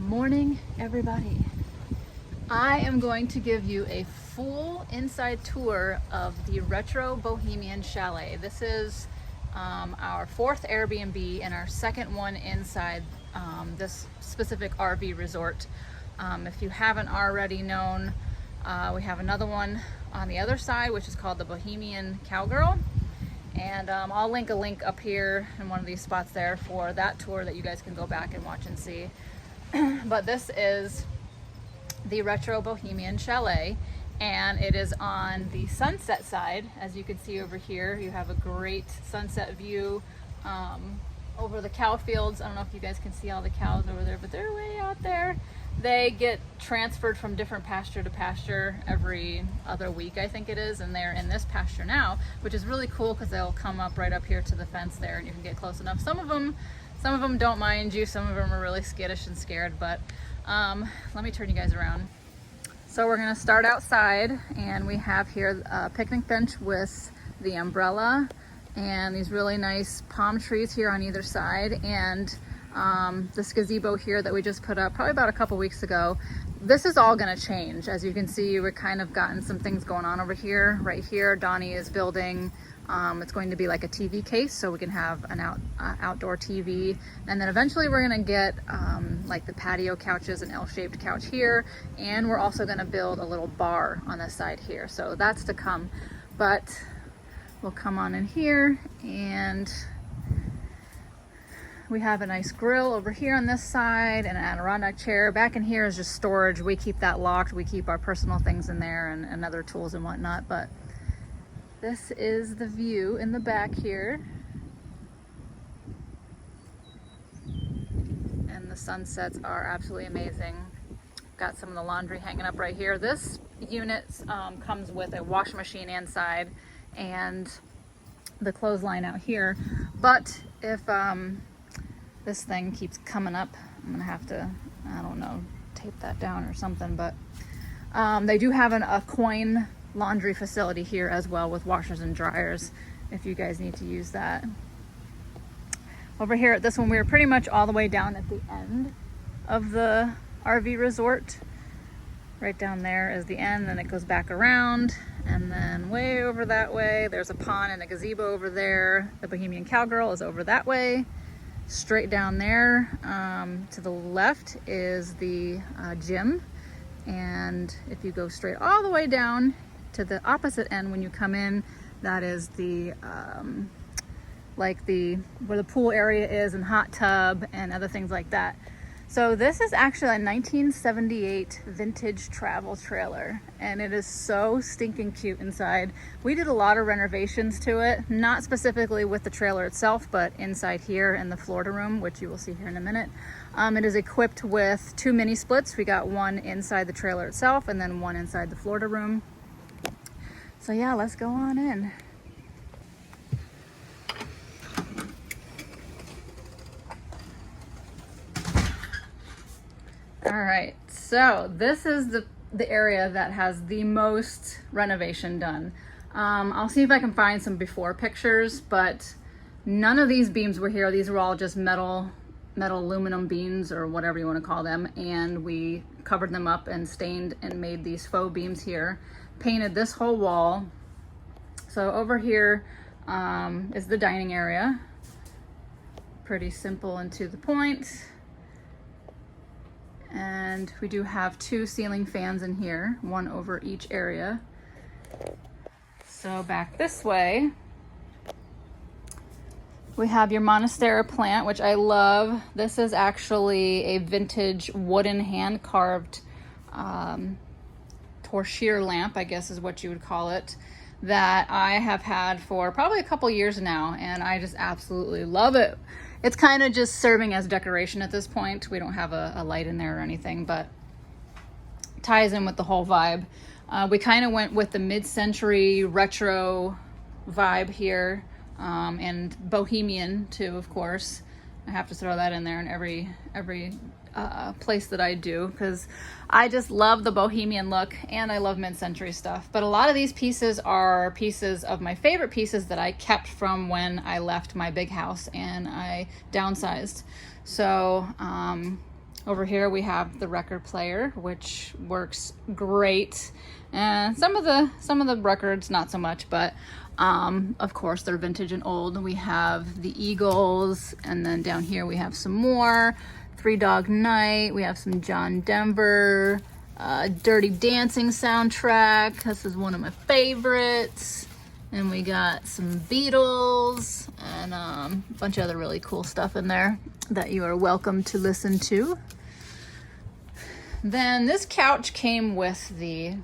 Morning, everybody. I am going to give you a full inside tour of the Retro Bohemian Chalet. This is our fourth Airbnb and our second one inside this specific RV resort. If you haven't already known, we have another one on the other side, which is called the Bohemian Cowgirl. And I'll link a link up here in one of these spots there for that tour that you guys can go back and watch and see. But this is the Retro Bohemian Chalet, and it is on the sunset side. As you can see over here, you have a great sunset view over the cow fields. I don't know if you guys can see all the cows over there, but they're way out there. They get transferred from different pasture to pasture every other week, I think it is, and they're in this pasture now, which is really cool because they'll come up right up here to the fence there and you can get close enough. Some of them don't mind you, some of them are really skittish and scared, but let me turn you guys around. So we're gonna start outside, and we have here a picnic bench with the umbrella and these really nice palm trees here on either side, and this gazebo here that we just put up probably about a couple weeks ago. This is all going to change. As you can see, we're kind of gotten some things going on over here. Right here, Donnie is building, it's going to be like a TV case, so we can have an outdoor TV. And then eventually we're going to get like the patio couches, an L-shaped couch here. And we're also going to build a little bar on this side here. So that's to come. But we'll come on in here, and we have a nice grill over here on this side and an Adirondack chair. Back in here is just storage. We keep that locked. We keep our personal things in there and other tools and whatnot. But this is the view in the back here. And the sunsets are absolutely amazing. Got some of the laundry hanging up right here. This unit comes with a washing machine inside and the clothesline out here. But if this thing keeps coming up, I'm gonna have to, I don't know, tape that down or something, but they do have a coin laundry facility here as well with washers and dryers if you guys need to use that. Over here at this one, we're pretty much all the way down at the end of the RV resort. Right down there is the end, then it goes back around, and then way over that way, there's a pond and a gazebo over there. The Bohemian Cowgirl is over that way. Straight down there to the left is the gym, and if you go straight all the way down to the opposite end when you come in, that is the like where the pool area is and hot tub and other things like that. So this is actually a 1978 vintage travel trailer, and it is so stinking cute inside. We did a lot of renovations to it, not specifically with the trailer itself, but inside here in the Florida room, which you will see here in a minute. It is equipped with 2 mini splits. We got one inside the trailer itself and then one inside the Florida room. So yeah, let's go on in. All right, so this is the area that has the most renovation done. I'll see if I can find some before pictures, but none of these beams were here. These were all just metal aluminum beams or whatever you want to call them, and we covered them up and stained and made these faux beams here. Painted this whole wall. So over here is the dining area. Pretty simple and to the point. And we do have 2 ceiling fans in here, one over each area. So back this way, we have your Monstera plant, which I love. This is actually a vintage wooden hand-carved torchère lamp, I guess is what you would call it, that I have had for probably a couple years now, and I just absolutely love it. It's kind of just serving as decoration at this point. We don't have a light in there or anything, but it ties in with the whole vibe. We kind of went with the mid-century retro vibe here, and bohemian too, of course. I have to throw that in there in every place that I do, because I just love the bohemian look and I love mid-century stuff. But a lot of these pieces are pieces of my favorite pieces that I kept from when I left my big house and I downsized. So Over here we have the record player, which works great. And some of the records not so much, but of course they're vintage and old. We have the Eagles, and then down here we have some more. Three Dog Night, we have some John Denver, Dirty Dancing soundtrack. This is one of my favorites. And we got some Beatles and a bunch of other really cool stuff in there that you are welcome to listen to. Then this couch came with the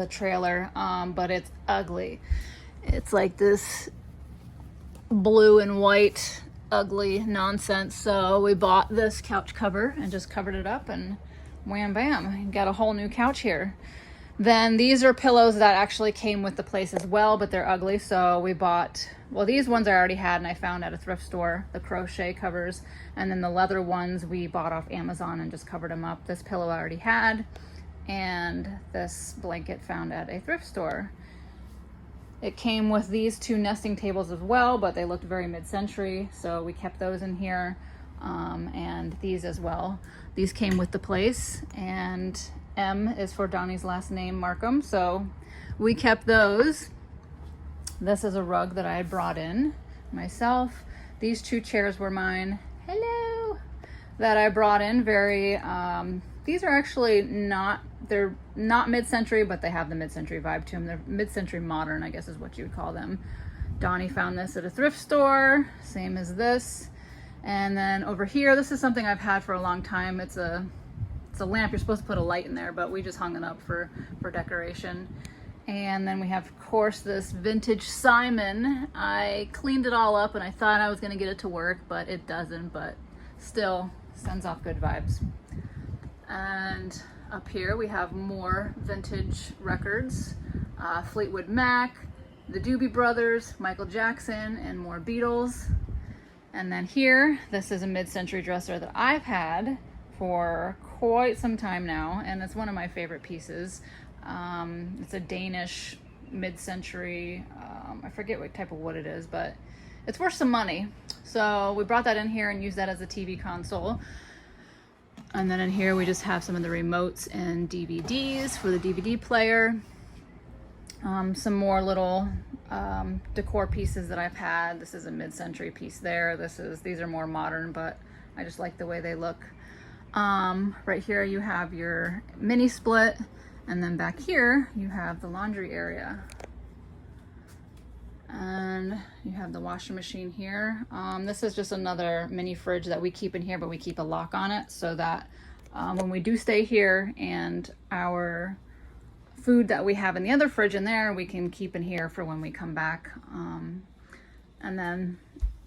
trailer, but it's ugly. It's like this blue and white ugly nonsense. So we bought this couch cover and just covered it up, and wham bam, got a whole new couch here. Then these are pillows that actually came with the place as well, but they're ugly. So we bought, well, these ones I already had and I found at a thrift store, the crochet covers. And then the leather ones we bought off Amazon and just covered them up. This pillow I already had, and this blanket found at a thrift store. It came with these two nesting tables as well, but they looked very mid-century, so we kept those in here. And these as well. These came with the place, and M is for Donnie's last name, Markham, so we kept those. This is a rug that I had brought in myself. These two chairs were mine. Hello! That I brought in. Very, these are actually not, they're not mid-century, but they have the mid-century vibe to them. They're mid-century modern, I guess is what you would call them. Donnie found this at a thrift store, same as this. And then over here, this is something I've had for a long time. It's a lamp. You're supposed to put a light in there, but we just hung it up for decoration. And then we have, of course, this vintage Simon. I cleaned it all up and I thought I was gonna get it to work, but it doesn't, but still sends off good vibes. And up here we have more vintage records. Fleetwood Mac, the Doobie Brothers, Michael Jackson, and more Beatles. And then here, this is a mid-century dresser that I've had for quite some time now, and it's one of my favorite pieces. It's a Danish mid-century, I forget what type of wood it is, but it's worth some money. So we brought that in here and used that as a TV console. And then in here we just have some of the remotes and DVDs for the DVD player. Some more little decor pieces that I've had. This is a mid-century piece there. These are more modern, but I just like the way they look. Right here you have your mini split, and then back here you have the laundry area. And you have the washing machine here. This is just another mini fridge that we keep in here, but we keep a lock on it so that when we do stay here and our food that we have in the other fridge in there, we can keep in here for when we come back. And then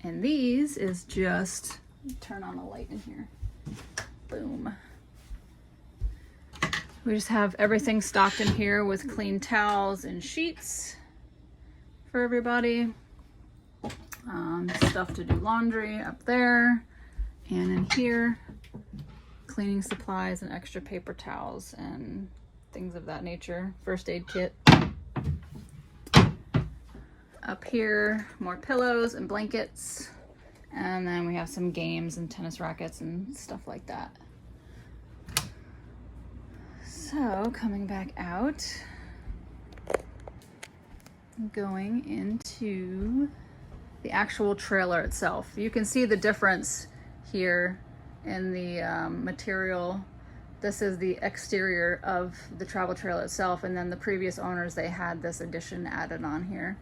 in these is just, turn on the light in here. Boom. We just have everything stocked in here with clean towels and sheets for everybody. Stuff to do laundry up there. And in here, cleaning supplies and extra paper towels and things of that nature. First aid kit. Up here, more pillows and blankets. And then we have some games and tennis rackets and stuff like that. So coming back out, going into the actual trailer itself. You can see the difference here in the material. This is the exterior of the travel trailer itself, and then the previous owners, they had this addition added on here.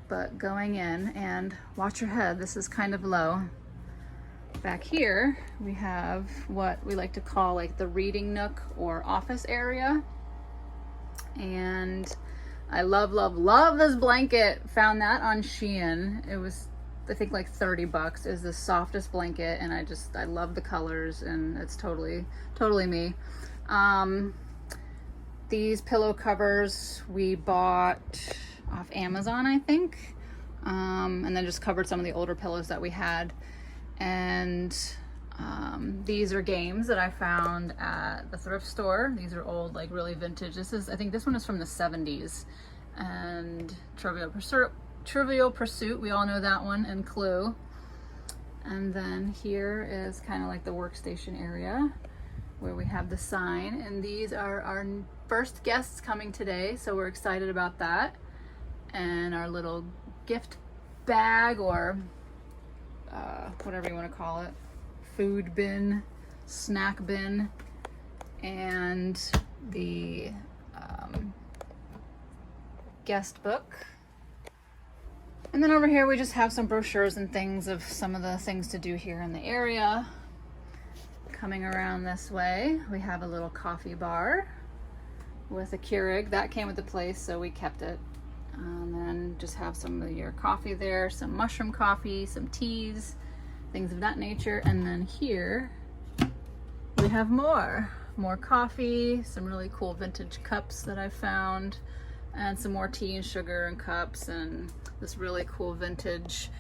But going in, and watch your head, this is kind of low. Back here, we have what we like to call like the reading nook or office area. And I love, love, love this blanket. Found that on Shein. It was, I think, like 30 bucks. It's the softest blanket, and I love the colors, and it's totally me. These pillow covers we bought off Amazon, I think. And then just covered some of the older pillows that we had. And these are games that I found at the thrift store. These are old, like really vintage. I think this one is from the 70s. And Trivial Pursuit, we all know that one, and Clue. And then here is kind of like the workstation area where we have the sign, and these are our first guests coming today, so we're excited about that. And our little gift bag, or whatever you want to call it, food bin, snack bin, and the guest book. And then over here we just have some brochures and things of some of the things to do here in the area. Coming around this way, we have a little coffee bar with a Keurig. That came with the place, so we kept it. And then just have some of your coffee there, some mushroom coffee, some teas, things of that nature. And then here we have more coffee, some really cool vintage cups that I found, and some more tea and sugar and cups, and this really cool vintage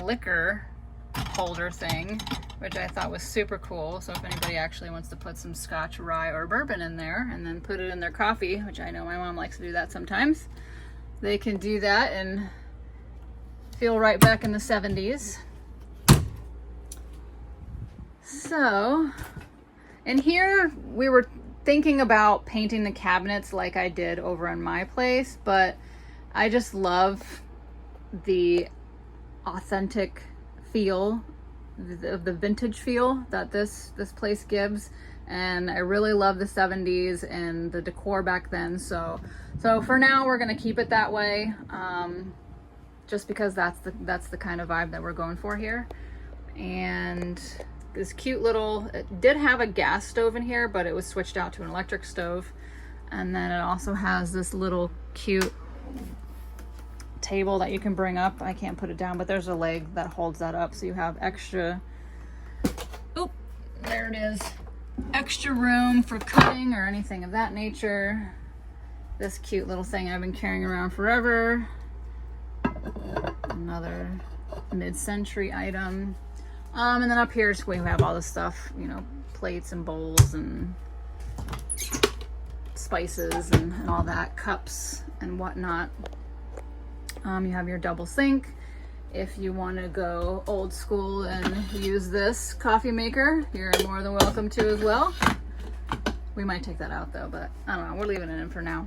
liquor holder thing, which I thought was super cool. So if anybody actually wants to put some scotch, rye, or bourbon in there and then put it in their coffee, which I know my mom likes to do that sometimes, they can do that and feel right back in the 70s. So in here we were thinking about painting the cabinets like I did over in my place, but I just love the authentic feel, the vintage feel that this place gives, and I really love the 70s and the decor back then. So for now we're gonna keep it that way, just because that's the kind of vibe that we're going for here. And this cute little, it did have a gas stove in here, but it was switched out to an electric stove. And then it also has this little cute table that you can bring up. I can't put it down, but there's a leg that holds that up, so you have extra, oop, there it is, extra room for cutting or anything of that nature. This cute little thing I've been carrying around forever, another mid-century item. And then up here we have all this stuff, you know, plates and bowls and spices and all that, cups and whatnot. You have your double sink. If you want to go old school and use this coffee maker, you're more than welcome to as well. We might take that out though, but I don't know, we're leaving it in for now.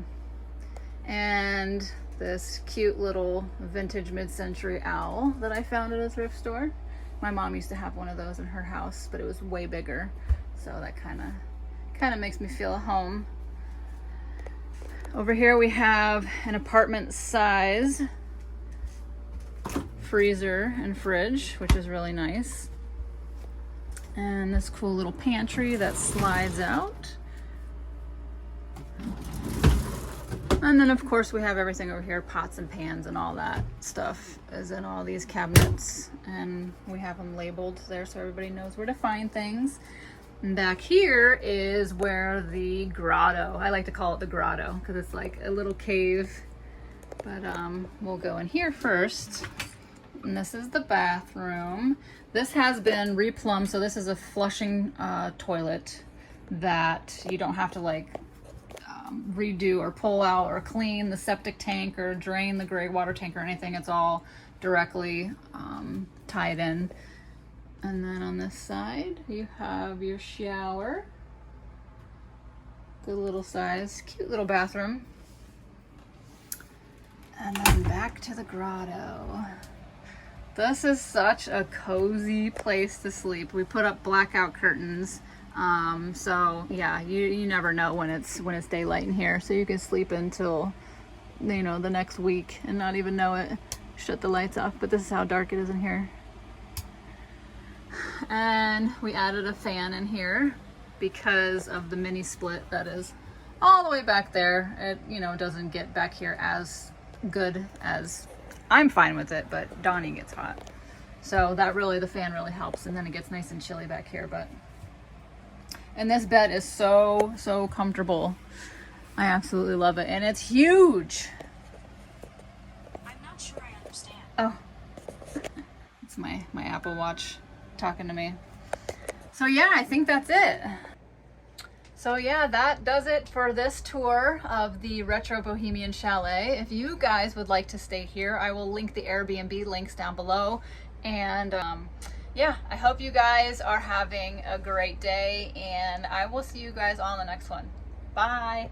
And this cute little vintage mid-century owl that I found at a thrift store. My mom used to have one of those in her house, but it was way bigger, so that kind of makes me feel at home. Over here we have an apartment size freezer and fridge, which is really nice. And this cool little pantry that slides out. And then of course we have everything over here, pots and pans and all that stuff is in all these cabinets, and we have them labeled there so everybody knows where to find things. And back here is where the grotto, I like to call it the grotto because it's like a little cave, but we'll go in here first. And this is the bathroom. This has been replumbed, so this is a flushing toilet that you don't have to like redo or pull out or clean the septic tank or drain the gray water tank or anything. It's all directly tied in. And then on this side you have your shower. Good little size, cute little bathroom. And then back to the grotto. This is such a cozy place to sleep. We put up blackout curtains. So yeah, you never know when it's daylight in here, so you can sleep until, you know, the next week and not even know it. Shut the lights off, but this is how dark it is in here. And we added a fan in here because of the mini split that is all the way back there. It, you know, doesn't get back here as good as, I'm fine with it, but Donnie gets hot. So that really, the fan really helps, and then it gets nice and chilly back here. But and this bed is so comfortable. I absolutely love it, and it's huge. I'm not sure I understand. Oh, it's my Apple Watch talking to me. So yeah, I think that's it. So yeah, that does it for this tour of the Retro Bohemian Chalet. If you guys would like to stay here, I will link the Airbnb links down below. And yeah, I hope you guys are having a great day, and I will see you guys on the next one. Bye.